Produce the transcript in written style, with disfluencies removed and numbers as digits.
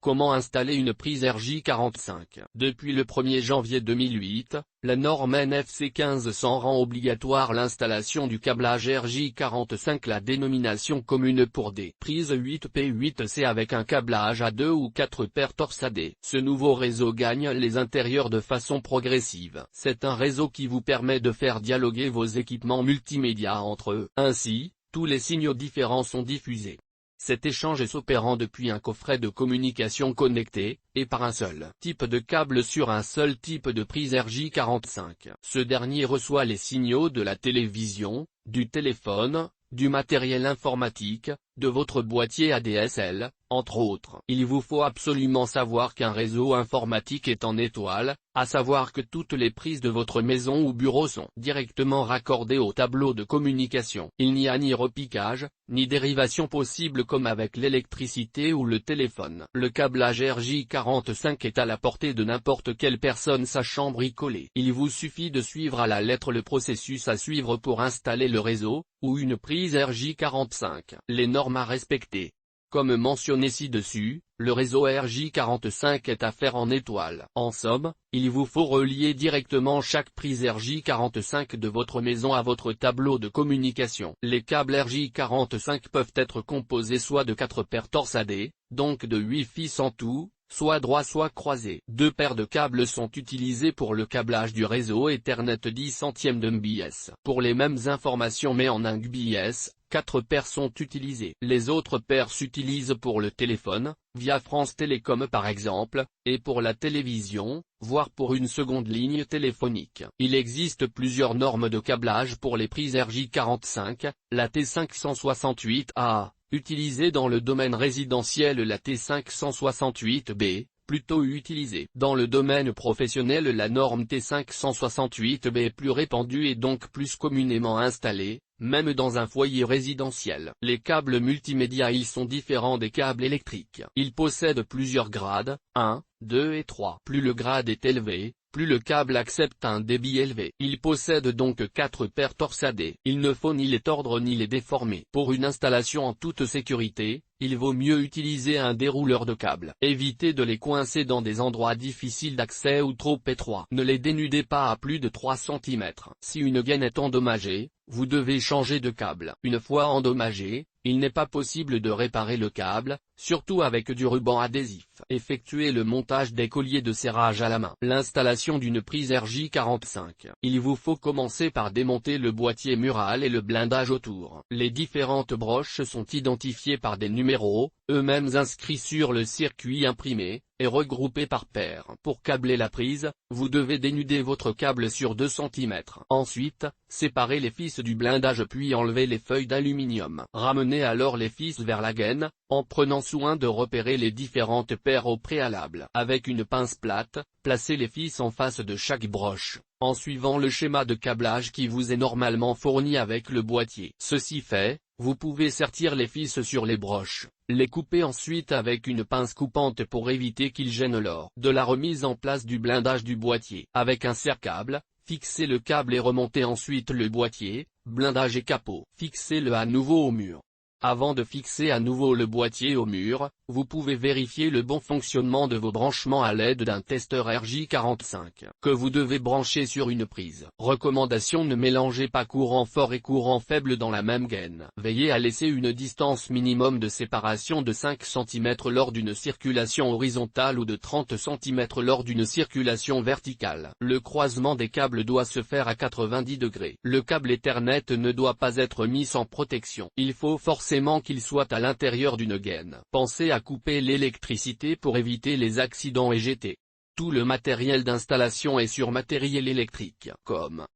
Comment installer une prise RJ45? Depuis le 1er janvier 2008, la norme NFC 1500 rend obligatoire l'installation du câblage RJ45, la dénomination commune pour des prises 8P8C avec un câblage à 2 ou 4 paires torsadées. Ce nouveau réseau gagne les intérieurs de façon progressive. C'est un réseau qui vous permet de faire dialoguer vos équipements multimédia entre eux. Ainsi, tous les signaux différents sont diffusés. Cet échange s'opérant depuis un coffret de communication connecté, et par un seul type de câble sur un seul type de prise RJ45. Ce dernier reçoit les signaux de la télévision, du téléphone, du matériel informatique, de votre boîtier ADSL, entre autres. Il vous faut absolument savoir qu'un réseau informatique est en étoile, à savoir que toutes les prises de votre maison ou bureau sont directement raccordées au tableau de communication. Il n'y a ni repiquage, ni dérivation possible comme avec l'électricité ou le téléphone. Le câblage RJ45 est à la portée de n'importe quelle personne sachant bricoler. Il vous suffit de suivre à la lettre le processus à suivre pour installer le réseau, ou une prise RJ45. Les normes à respecter. Comme mentionné ci-dessus, le réseau RJ45 est à faire en étoile. En somme, il vous faut relier directement chaque prise RJ45 de votre maison à votre tableau de communication. Les câbles RJ45 peuvent être composés soit de 4 paires torsadées, donc de 8 fils en tout, soit droits soit croisés. 2 paires de câbles sont utilisées pour le câblage du réseau Ethernet 10 centièmes de Mbps. Pour les mêmes informations mais en 1 Gbps, 4 paires sont utilisées. Les autres paires s'utilisent pour le téléphone, via France Télécom par exemple, et pour la télévision, voire pour une seconde ligne téléphonique. Il existe plusieurs normes de câblage pour les prises RJ45, la T568A, utilisée dans le domaine résidentiel, la T568B, plutôt utilisée dans le domaine professionnel. La norme T568B est plus répandue et donc plus communément installée, même dans un foyer résidentiel. Les câbles multimédia sont différents des câbles électriques. Ils possèdent plusieurs grades, 1, 2 et 3. Plus le grade est élevé, plus le câble accepte un débit élevé. Il possède donc 4 paires torsadées. Il ne faut ni les tordre ni les déformer. Pour une installation en toute sécurité, il vaut mieux utiliser un dérouleur de câbles. Évitez de les coincer dans des endroits difficiles d'accès ou trop étroits. Ne les dénudez pas à plus de 3 cm. Si une gaine est endommagée, vous devez changer de câble. Une fois endommagé, il n'est pas possible de réparer le câble, surtout avec du ruban adhésif. Effectuez le montage des colliers de serrage à la main. L'installation d'une prise RJ45. Il vous faut commencer par démonter le boîtier mural et le blindage autour. Les différentes broches sont identifiées par des numéros, eux-mêmes inscrits sur le circuit imprimé, et regroupés par paires. Pour câbler la prise, vous devez dénuder votre câble sur 2 cm. Ensuite, séparez les fils du blindage puis enlevez les feuilles d'aluminium. Ramenez alors les fils vers la gaine, en prenant soin de repérer les différentes paires au préalable. Avec une pince plate, placez les fils en face de chaque broche, en suivant le schéma de câblage qui vous est normalement fourni avec le boîtier. Ceci fait, vous pouvez sertir les fils sur les broches, les couper ensuite avec une pince coupante pour éviter qu'ils gênent lors de la remise en place du blindage du boîtier. Avec un serre-câble, fixez le câble et remontez ensuite le boîtier, blindage et capot. Fixez-le à nouveau au mur. Avant de fixer à nouveau le boîtier au mur, vous pouvez vérifier le bon fonctionnement de vos branchements à l'aide d'un testeur RJ45 que vous devez brancher sur une prise. Recommandation: ne mélangez pas courant fort et courant faible dans la même gaine. Veillez à laisser une distance minimum de séparation de 5 cm lors d'une circulation horizontale ou de 30 cm lors d'une circulation verticale. Le croisement des câbles doit se faire à 90 degrés. Le câble Ethernet ne doit pas être mis sans protection. Il faut forcément qu'il soit à l'intérieur d'une gaine. Pensez à couper l'électricité pour éviter les accidents et jeter tout le matériel d'installation et sur matériel électrique, comme